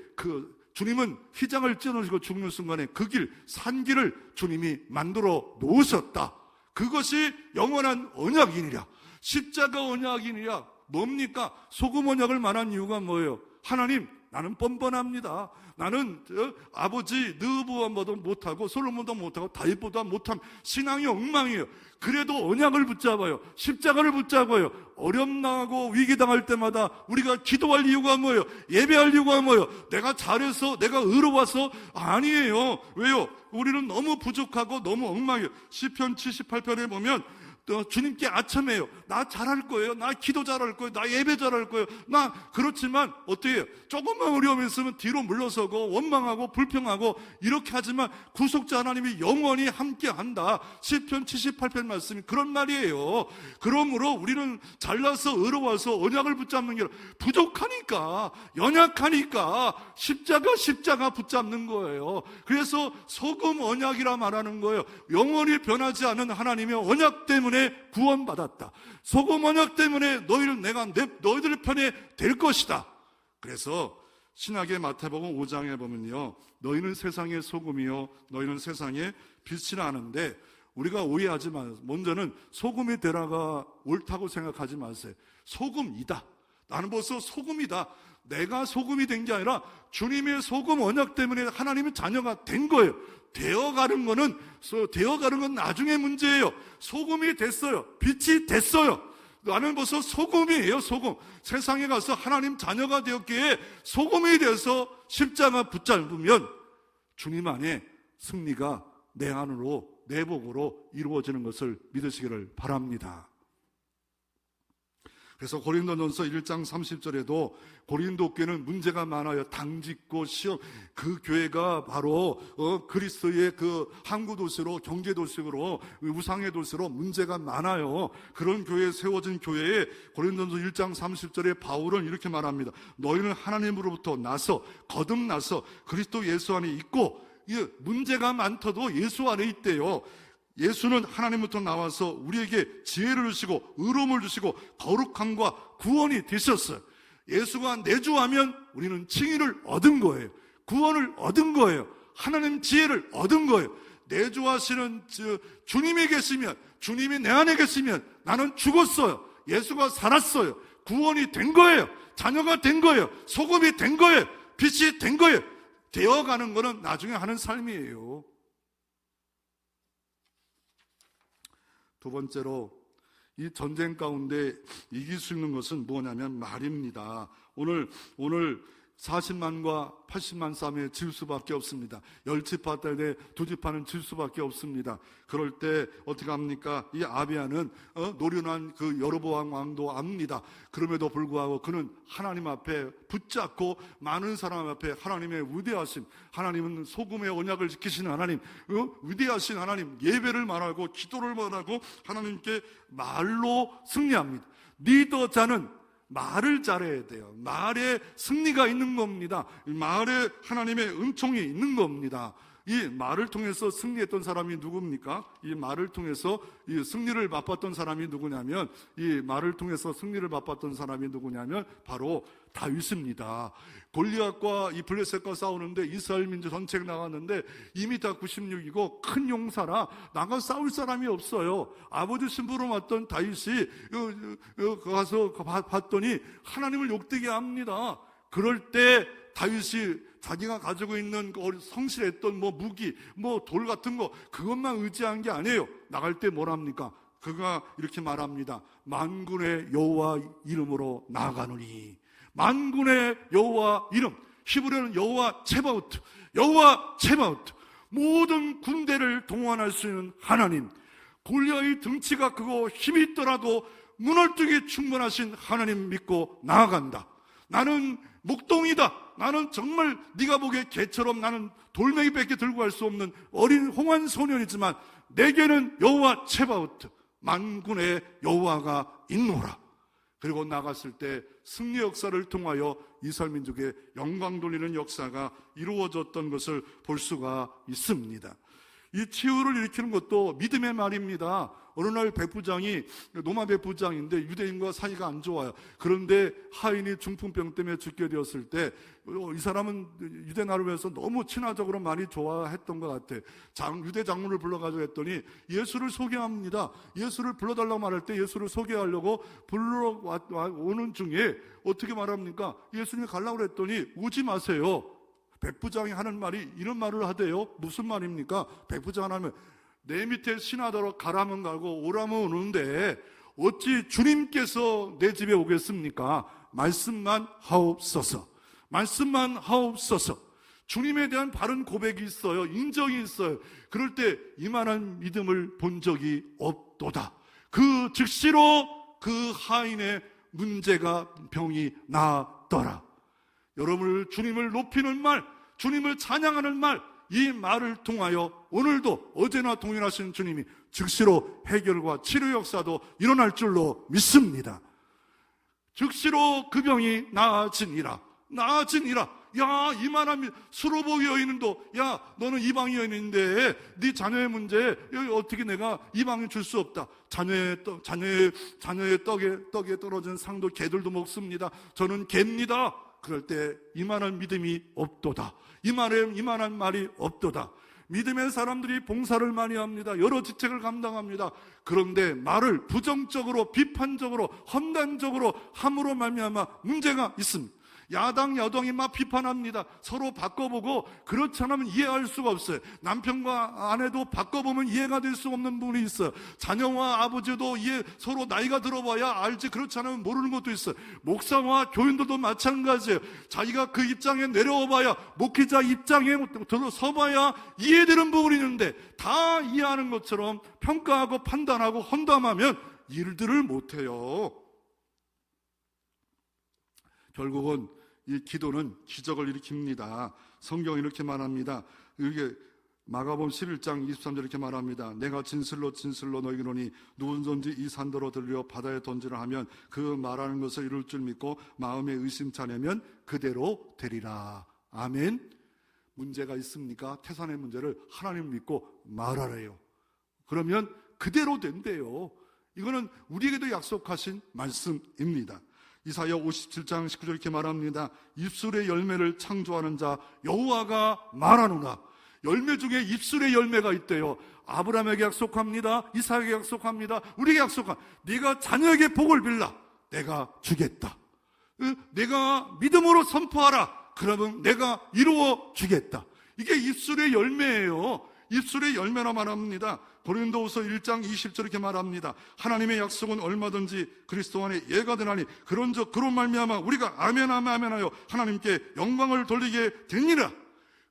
주님은 휘장을 찢어놓으시고 죽는 순간에 그 길, 산길을 주님이 만들어 놓으셨다. 그것이 영원한 언약이니라. 십자가 언약이니라. 뭡니까? 소금 언약을 말한 이유가 뭐예요? 하나님, 나는 뻔뻔합니다. 나는 아버지 느부갓보다 못하고 솔로몬도 못하고 다윗보다 못함. 신앙이 엉망이에요. 그래도 언약을 붙잡아요. 십자가를 붙잡아요. 어렵나고 위기당할 때마다 우리가 기도할 이유가 뭐예요? 예배할 이유가 뭐예요? 내가 잘해서, 내가 의로워서? 아니에요. 왜요? 우리는 너무 부족하고 너무 엉망이에요. 시편 78편에 보면 주님께 아첨해요. 나 잘할 거예요. 나 기도 잘할 거예요. 나 예배 잘할 거예요. 나 그렇지만 어떻게 해요? 조금만 어려움이 있으면 뒤로 물러서고 원망하고 불평하고 이렇게 하지만 구속자 하나님이 영원히 함께한다. 시편 78편 말씀이 그런 말이에요. 그러므로 우리는 잘나서 의로워서 언약을 붙잡는 게 부족하니까, 연약하니까 십자가 붙잡는 거예요. 그래서 소금 언약이라 말하는 거예요. 영원히 변하지 않은 하나님의 언약 때문에 구원받았다. 소금 언약 때문에 내가 너희들 편에 될 것이다. 그래서 신약의 마태복음 5장에 보면요, 너희는 세상의 소금이요 너희는 세상의 빛이라 하는데, 우리가 오해하지 마세요. 먼저는 소금이 되라가 옳다고 생각하지 마세요. 소금이다. 나는 벌써 소금이다. 내가 소금이 된 게 아니라 주님의 소금 언약 때문에 하나님의 자녀가 된 거예요. 되어가는 건 나중에 문제예요. 소금이 됐어요. 빛이 됐어요. 나는 벌써 소금이에요. 소금. 세상에 가서 하나님 자녀가 되었기에 소금이 돼서 십자가 붙잡으면 주님 안에 승리가 내 안으로, 내 복으로 이루어지는 것을 믿으시기를 바랍니다. 그래서 고린도전서 1장 30절에도 고린도 교회는 문제가 많아요. 당짓고 시험. 그 교회가 바로 그리스도의 그 항구 도시로, 경제 도시로, 우상의 도시로 문제가 많아요. 그런 교회에 세워진 교회에 고린도전서 1장 30절에 바울은 이렇게 말합니다. 너희는 하나님으로부터 거듭나서 그리스도 예수 안에 있고, 문제가 많더라도 예수 안에 있대요. 예수는 하나님부터 나와서 우리에게 지혜를 주시고 의로움을 주시고 거룩함과 구원이 되셨어요. 예수가 내주하면 우리는 칭의를 얻은 거예요. 구원을 얻은 거예요. 하나님 지혜를 얻은 거예요. 내주하시는 주님이 계시면, 주님이 내 안에 계시면 나는 죽었어요. 예수가 살았어요. 구원이 된 거예요. 자녀가 된 거예요. 소금이 된 거예요. 빛이 된 거예요. 되어가는 거는 나중에 하는 삶이에요. 두 번째로, 이 전쟁 가운데 이길 수 있는 것은 뭐냐면 말입니다. 오늘 40만과 80만 싸움에 질 수밖에 없습니다. 10지파 때 2지파는 질 수밖에 없습니다. 그럴 때 어떻게 합니까? 이 아비야는 노련한 그 여로보암 왕도 압니다. 그럼에도 불구하고 그는 하나님 앞에 붙잡고 많은 사람 앞에 하나님의 위대하심, 하나님은 소금의 언약을 지키시는 하나님, 위대하신 하나님, 예배를 말하고 기도를 말하고 하나님께 말로 승리합니다. 리더자는 말을 잘해야 돼요. 말에 승리가 있는 겁니다. 말에 하나님의 은총이 있는 겁니다. 이 말을 통해서 승리했던 사람이 누굽니까? 이 말을 통해서 이 승리를 맛봤던 사람이 누구냐면, 바로 다윗입니다. 골리앗과 이 블레셋과 싸우는데 이스라엘 민족 전체가 나갔는데 2m 96이고 큰 용사라 나가 싸울 사람이 없어요. 아버지 신부로 왔던 다윗이 가서 봤더니 하나님을 욕되게 합니다. 그럴 때 다윗이 자기가 가지고 있는 성실했던 무기, 돌 같은 거, 그것만 의지한 게 아니에요. 나갈 때 뭐랍니까? 그가 이렇게 말합니다. 만군의 여호와 이름으로 나아가노니. 만군의 여호와 이름, 히브리어는 여호와 체바우트, 모든 군대를 동원할 수 있는 하나님, 골리앗의 등치가 크고 힘이 있더라도 무너뜨기 충분하신 하나님 믿고 나아간다. 나는 목동이다. 나는 정말 네가 보기에 개처럼 나는 돌멩이밖에 들고 갈 수 없는 어린 홍한 소년이지만 내게는 여호와 체바우트, 만군의 여호와가 있노라. 그리고 나갔을 때 승리 역사를 통하여 이스라엘 민족의 영광 돌리는 역사가 이루어졌던 것을 볼 수가 있습니다. 이 치유를 일으키는 것도 믿음의 말입니다. 어느 날 백부장이, 로마 백부장인데 유대인과 사이가 안 좋아요. 그런데 하인이 중풍병 때문에 죽게 되었을 때 이 사람은 유대 나라에서 너무 친화적으로 많이 좋아했던 것 같아. 유대 장로를 불러가지고 했더니 예수를 소개합니다. 예수를 불러달라고 말할 때 예수를 소개하려고 오는 중에 어떻게 말합니까? 예수님이 가려고 했더니 오지 마세요. 백부장이 하는 말이 이런 말을 하대요. 무슨 말입니까? 백부장 하면 내 밑에 신하더러 가라면 가고 오라면 오는데 어찌 주님께서 내 집에 오겠습니까? 말씀만 하옵소서. 주님에 대한 바른 고백이 있어요. 인정이 있어요. 그럴 때 이만한 믿음을 본 적이 없도다. 그 즉시로 그 하인의 병이 나았더라. 여러분을 주님을 높이는 말, 주님을 찬양하는 말, 이 말을 통하여 오늘도 어제나 동일하신 주님이 즉시로 해결과 치료 역사도 일어날 줄로 믿습니다. 즉시로 그 병이 나아지니라. 야, 이만한 수로보 여인도, 야, 너는 이방 여인인데 네 자녀의 문제 어떻게 내가 이방인 줄 수 없다. 자녀의 떡에 떨어진 상도 개들도 먹습니다. 저는 개입니다. 그럴 때 이만한 믿음이 없도다. 이만한 말이 없도다. 믿음의 사람들이 봉사를 많이 합니다. 여러 직책을 감당합니다. 그런데 말을 부정적으로, 비판적으로, 험단적으로 함으로 말미암아 문제가 있습니다. 야당, 여당이 막 비판합니다. 서로 바꿔보고 그렇지 않으면 이해할 수가 없어요. 남편과 아내도 바꿔보면 이해가 될 수 없는 부분이 있어요. 자녀와 아버지도 서로 나이가 들어봐야 알지 그렇지 않으면 모르는 것도 있어요. 목사와 교인들도 마찬가지예요. 자기가 그 입장에 내려와봐야, 목회자 입장에 들어서봐야 이해되는 부분이 있는데 다 이해하는 것처럼 평가하고 판단하고 헌담하면 일들을 못해요. 결국은 이 기도는 기적을 일으킵니다. 성경이 이렇게 말합니다. 이게 마가복음 11장 23절 이렇게 말합니다. 내가 진실로 너희로니 누구든지 이 산더러 들려 바다에 던지라 하면 그 말하는 것을 이룰 줄 믿고 마음에 의심치 않으면 그대로 되리라. 아멘. 문제가 있습니까? 태산의 문제를 하나님 믿고 말하래요. 그러면 그대로 된대요. 이거는 우리에게도 약속하신 말씀입니다. 이사야 57장 19절 이렇게 말합니다. 입술의 열매를 창조하는 자 여호와가 말하노라. 열매 중에 입술의 열매가 있대요. 아브라함에게 약속합니다. 이삭에게 약속합니다. 우리에게 약속합니다. 네가 자녀에게 복을 빌라. 내가 주겠다. 내가 믿음으로 선포하라. 그러면 내가 이루어 주겠다. 이게 입술의 열매예요. 입술의 열매라 말합니다. 고린도후서 1장 20절 이렇게 말합니다. 하나님의 약속은 얼마든지 그리스도 안에 예가 되나니 그런즉 그로 말미암아 우리가 아멘하여 하나님께 영광을 돌리게 되니라.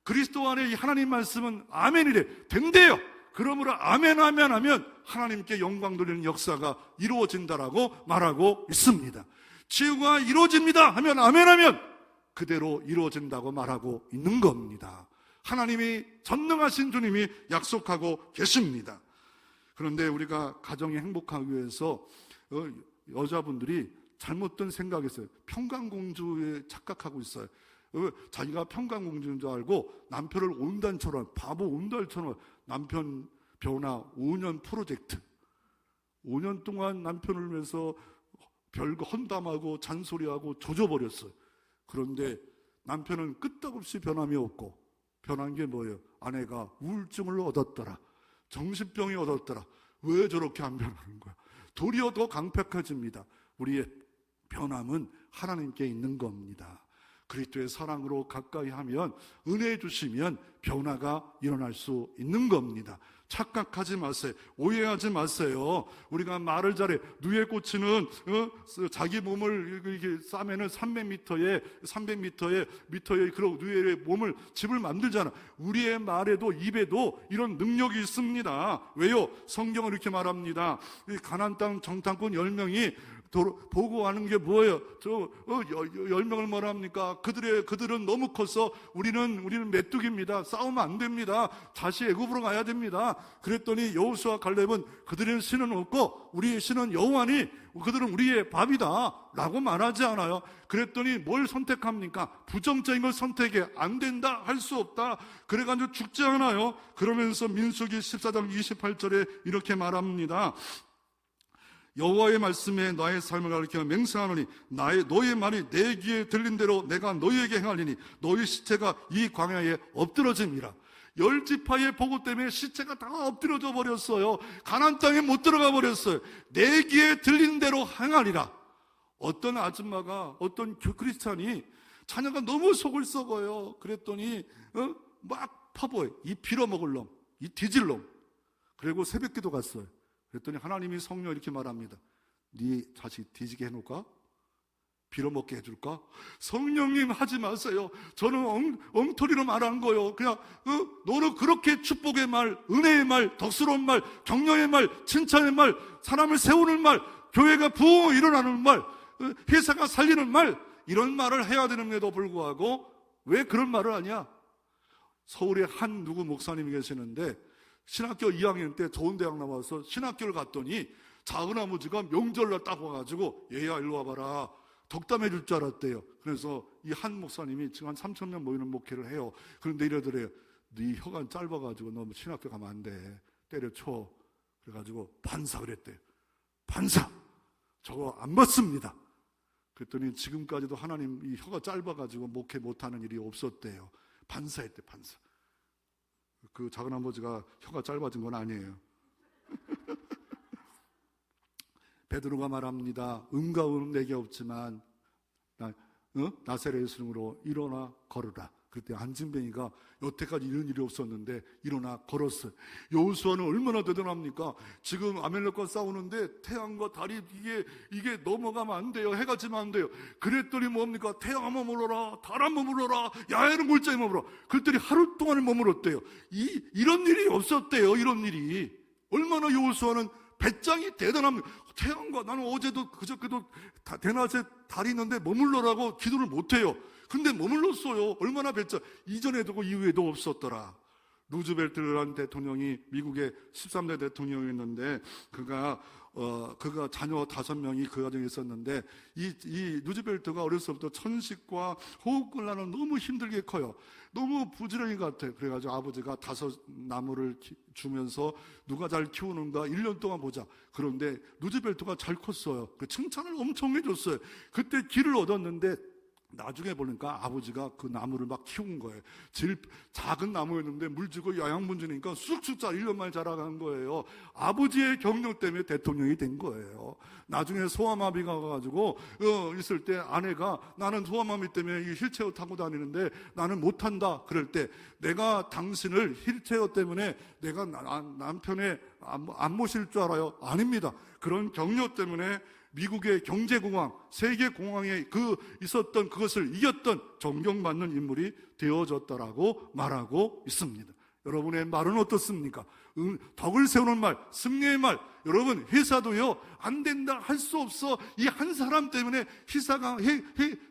그리스도 안에 이 하나님 말씀은 아멘이래, 된대요. 그러므로 아멘하면 하나님께 영광 돌리는 역사가 이루어진다라고 말하고 있습니다. 치유가 이루어집니다 하면 아멘하면 그대로 이루어진다고 말하고 있는 겁니다. 하나님이 전능하신 주님이 약속하고 계십니다. 그런데 우리가 가정이 행복하기 위해서 여자분들이 잘못된 생각이 있어요. 평강공주에 착각하고 있어요. 자기가 평강공주인 줄 알고 남편을 온단처럼, 바보 온달처럼 남편 변화 5년 프로젝트, 5년 동안 남편을 위해서 별거 헌담하고 잔소리하고 조져버렸어요. 그런데 남편은 끄떡없이 변함이 없고, 변한 게 뭐예요? 아내가 우울증을 얻었더라, 정신병이 얻었더라. 왜 저렇게 안 변하는 거야? 도리어 더 강팍해집니다. 우리의 변함은 하나님께 있는 겁니다. 그리스도의 사랑으로 가까이 하면, 은혜 주시면 변화가 일어날 수 있는 겁니다. 착각하지 마세요. 오해하지 마세요. 우리가 말을 잘해. 누에 꽂히는 자기 몸을 이렇게 싸면은 300m에 그런 누에 몸을 집을 만들잖아. 우리의 말에도 입에도 이런 능력이 있습니다. 왜요? 성경은 이렇게 말합니다. 가나안 땅 정탐꾼 10명이 보고하는 게 뭐예요? 10명을 뭐라 합니까? 그들은 너무 커서 우리는 메뚜기입니다. 싸우면 안 됩니다. 다시 애굽으로 가야 됩니다. 그랬더니 여호수아 갈렙은 그들의 신은 없고 우리의 신은 여호와니 그들은 우리의 밥이다 라고 말하지 않아요. 그랬더니 뭘 선택합니까? 부정적인 걸 선택해. 안 된다, 할 수 없다. 그래가지고 죽지 않아요. 그러면서 민수기 14장 28절에 이렇게 말합니다. 여호와의 말씀에 나의 삶을 가리켜 맹세하노니 너의 말이 내 귀에 들린 대로 내가 너희에게 행하리니 너희 시체가 이 광야에 엎드러짐이라. 10지파의 보고 때문에 시체가 다 엎드려져 버렸어요. 가나안 땅에 못 들어가 버렸어요. 내 귀에 들린 대로 행하리라. 어떤 아줌마가, 어떤 크리스찬이 자녀가 너무 속을 썩어요. 그랬더니 막 파보해. 이 빌어먹을 놈, 이 뒤질 놈. 그리고 새벽기도 갔어요. 그랬더니 하나님이 성령 이렇게 말합니다. 네 자식 뒤지게 해놓을까? 빌어먹게 해줄까? 성령님 하지 마세요. 저는 엉터리로 말한 거예요. 그냥 너는 그렇게 축복의 말, 은혜의 말, 덕스러운 말, 격려의 말, 칭찬의 말, 사람을 세우는 말, 교회가 부흥 일어나는 말, 회사가 살리는 말, 이런 말을 해야 되는데도 불구하고 왜 그런 말을 하냐? 서울에 한 누구 목사님이 계시는데 신학교 2학년 때 좋은 대학 나와서 신학교를 갔더니 작은 아버지가 명절날 딱 와가지고 얘야 일로 와봐라, 덕담해 줄 줄 알았대요. 그래서 이 한 목사님이 지금 한 3,000명 모이는 목회를 해요. 그런데 이러더래요. 네 혀가 짧아가지고 너 신학교 가면 안 돼, 때려쳐. 그래가지고 반사 그랬대요. 반사 저거 안 받습니다. 그랬더니 지금까지도 하나님 이 혀가 짧아가지고 목회 못하는 일이 없었대요. 반사했대. 반사. 그 작은 아버지가 혀가 짧아진 건 아니에요. 베드로가 말합니다. 음과 음은 내게 없지만 나사렛 예수님으로 일어나 걸으라. 그때 안진뱅이가 여태까지 이런 일이 없었는데 일어나 걸었어요. 여호수아는 얼마나 대단합니까? 지금 아멜렉과 싸우는데 태양과 달이 이게 넘어가면 안 돼요. 해가 지면 안 돼요. 그랬더니 뭡니까? 태양 한번 머물러라, 달 한번 머물러라, 야외는 골짜기 머물러. 그랬더니 하루 동안을 머물렀대요. 이런 일이 없었대요. 이런 일이. 얼마나 여호수아는 배짱이 대단합니다. 태양과, 나는 어제도 그저께도 대낮에 달이 있는데 머물러라고 기도를 못해요. 근데 머물렀어요. 얼마나 배짱. 이전에도 이후에도 없었더라. 루즈벨트라는 대통령이 미국의 13대 대통령이었는데 그가 자녀 5명이 그 가정에 있었는데 이 루즈벨트가 어렸을 때부터 천식과 호흡곤란을 너무 힘들게 커요. 너무 부지런히 같아요. 그래가지고 아버지가 5 나무를 주면서 누가 잘 키우는가 1년 동안 보자. 그런데 루즈벨트가 잘 컸어요. 그 칭찬을 엄청 해줬어요. 그때 길을 얻었는데 나중에 보니까 아버지가 그 나무를 막 키운 거예요. 제일 작은 나무였는데 물 주고 영양분 주니까 쑥쑥 1년 만에 자라간 거예요. 아버지의 경력 때문에 대통령이 된 거예요. 나중에 소아마비가 와가지고 있을 때 아내가 나는 소아마비 때문에 이 휠체어 타고 다니는데 나는 못한다. 그럴 때 내가 당신을 휠체어 때문에 내가 남편의 안 모실 줄 알아요? 아닙니다. 그런 경력 때문에 미국의 경제공황, 세계공황에 있었던 그것을 이겼던 존경받는 인물이 되어졌다라고 말하고 있습니다. 여러분의 말은 어떻습니까? 덕을 세우는 말, 승리의 말. 여러분, 회사도요, 안 된다, 할 수 없어. 이 한 사람 때문에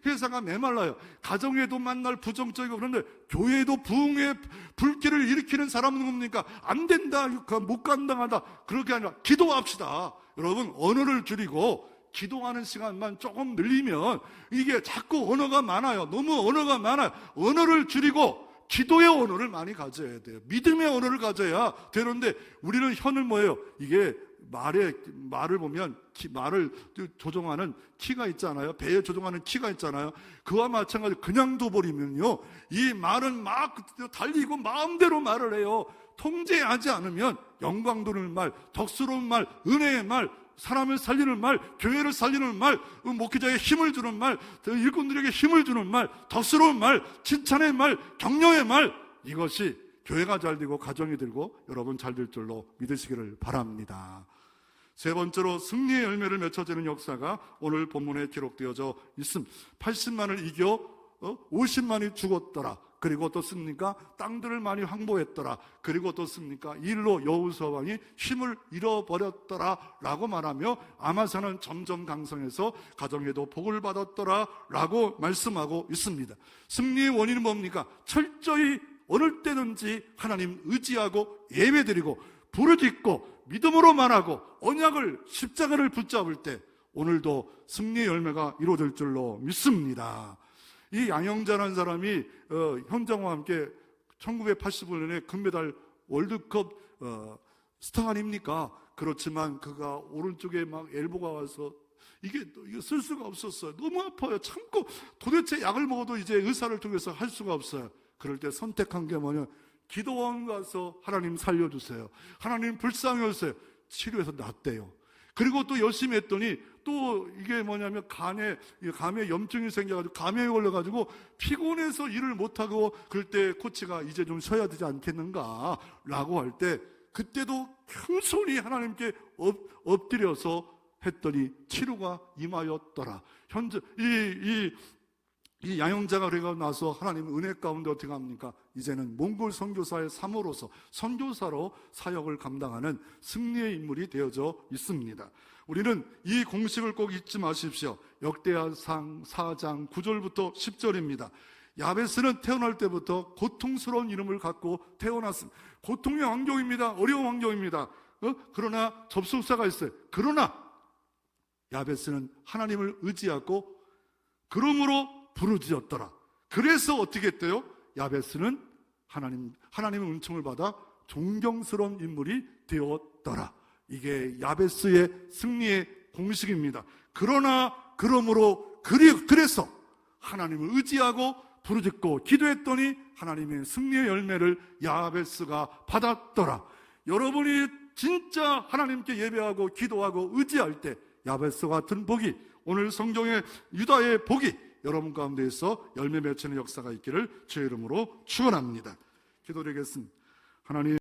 회사가 메말라요. 가정에도 만날 부정적이고, 그런데 교회도 부흥의 불길을 일으키는 사람은 뭡니까? 안 된다, 못 간당하다. 그렇게 아니라 기도합시다. 여러분, 언어를 줄이고 기도하는 시간만 조금 늘리면 이게 자꾸 언어가 많아요. 너무 언어가 많아요. 언어를 줄이고 기도의 언어를 많이 가져야 돼요. 믿음의 언어를 가져야 되는데 우리는 혀는 뭐예요? 이게 말을 보면 말을 조종하는 키가 있잖아요. 배에 조종하는 키가 있잖아요. 그와 마찬가지로 그냥 둬버리면요, 이 말은 막 달리고 마음대로 말을 해요. 통제하지 않으면 영광 돌리는 말, 덕스러운 말, 은혜의 말, 사람을 살리는 말, 교회를 살리는 말, 목회자에게 힘을 주는 말, 일꾼들에게 힘을 주는 말, 덕스러운 말, 칭찬의 말, 격려의 말, 이것이 교회가 잘 되고 가정이 되고 여러분 잘 될 줄로 믿으시기를 바랍니다. 세 번째로 승리의 열매를 맺어지는 역사가 오늘 본문에 기록되어져 있습니다. 80만을 이겨 50만이 죽었더라. 그리고 어떻습니까? 땅들을 많이 황보했더라. 그리고 어떻습니까? 일로 여호수아 왕이 힘을 잃어버렸더라 라고 말하며 아마사는 점점 강성해서 가정에도 복을 받았더라 라고 말씀하고 있습니다. 승리의 원인은 뭡니까? 철저히 어느 때든지 하나님 의지하고 예배드리고 부르짖고 믿음으로 말하고 언약을 십자가를 붙잡을 때 오늘도 승리의 열매가 이루어질 줄로 믿습니다. 이 양영자라는 사람이 현장과 함께 1985년에 금메달 월드컵 스타 아닙니까? 그렇지만 그가 오른쪽에 막 엘보가 와서 이게 쓸 수가 없었어요. 너무 아파요. 참고 도대체 약을 먹어도 이제 의사를 통해서 할 수가 없어요. 그럴 때 선택한 게 뭐냐? 기도원 가서 하나님 살려주세요. 하나님 불쌍히 여주세요. 치료해서 낫대요. 그리고 또 열심히 했더니 또 이게 뭐냐면 감에 염증이 생겨가지고 감염이 걸려가지고 피곤해서 일을 못하고 그럴 때 코치가 이제 좀 쉬어야 되지 않겠는가 라고 할 때 그때도 겸손히 하나님께 엎드려서 했더니 치료가 임하였더라. 현재 이 양형자가 그래가 나서 하나님 은혜 가운데 어떻게 합니까? 이제는 몽골 선교사의 사모로서 선교사로 사역을 감당하는 승리의 인물이 되어져 있습니다. 우리는 이 공식을 꼭 잊지 마십시오. 역대하상 4장 9절부터 10절입니다. 야베스는 태어날 때부터 고통스러운 이름을 갖고 태어났습니다. 고통의 환경입니다. 어려운 환경입니다. 그러나 접속사가 있어요. 그러나 야베스는 하나님을 의지하고 그러므로 부르짖었더라. 그래서 어떻게 했대요? 야베스는 하나님의 은총을 받아 존경스러운 인물이 되었더라. 이게 야베스의 승리의 공식입니다. 그래서 하나님을 의지하고 부르짖고 기도했더니 하나님의 승리의 열매를 야베스가 받았더라. 여러분이 진짜 하나님께 예배하고 기도하고 의지할 때 야베스 같은 복이, 오늘 성경의 유다의 복이 여러분 가운데에서 열매 맺히는 역사가 있기를 주의 이름으로 축원합니다. 기도드리겠습니다. 하나님,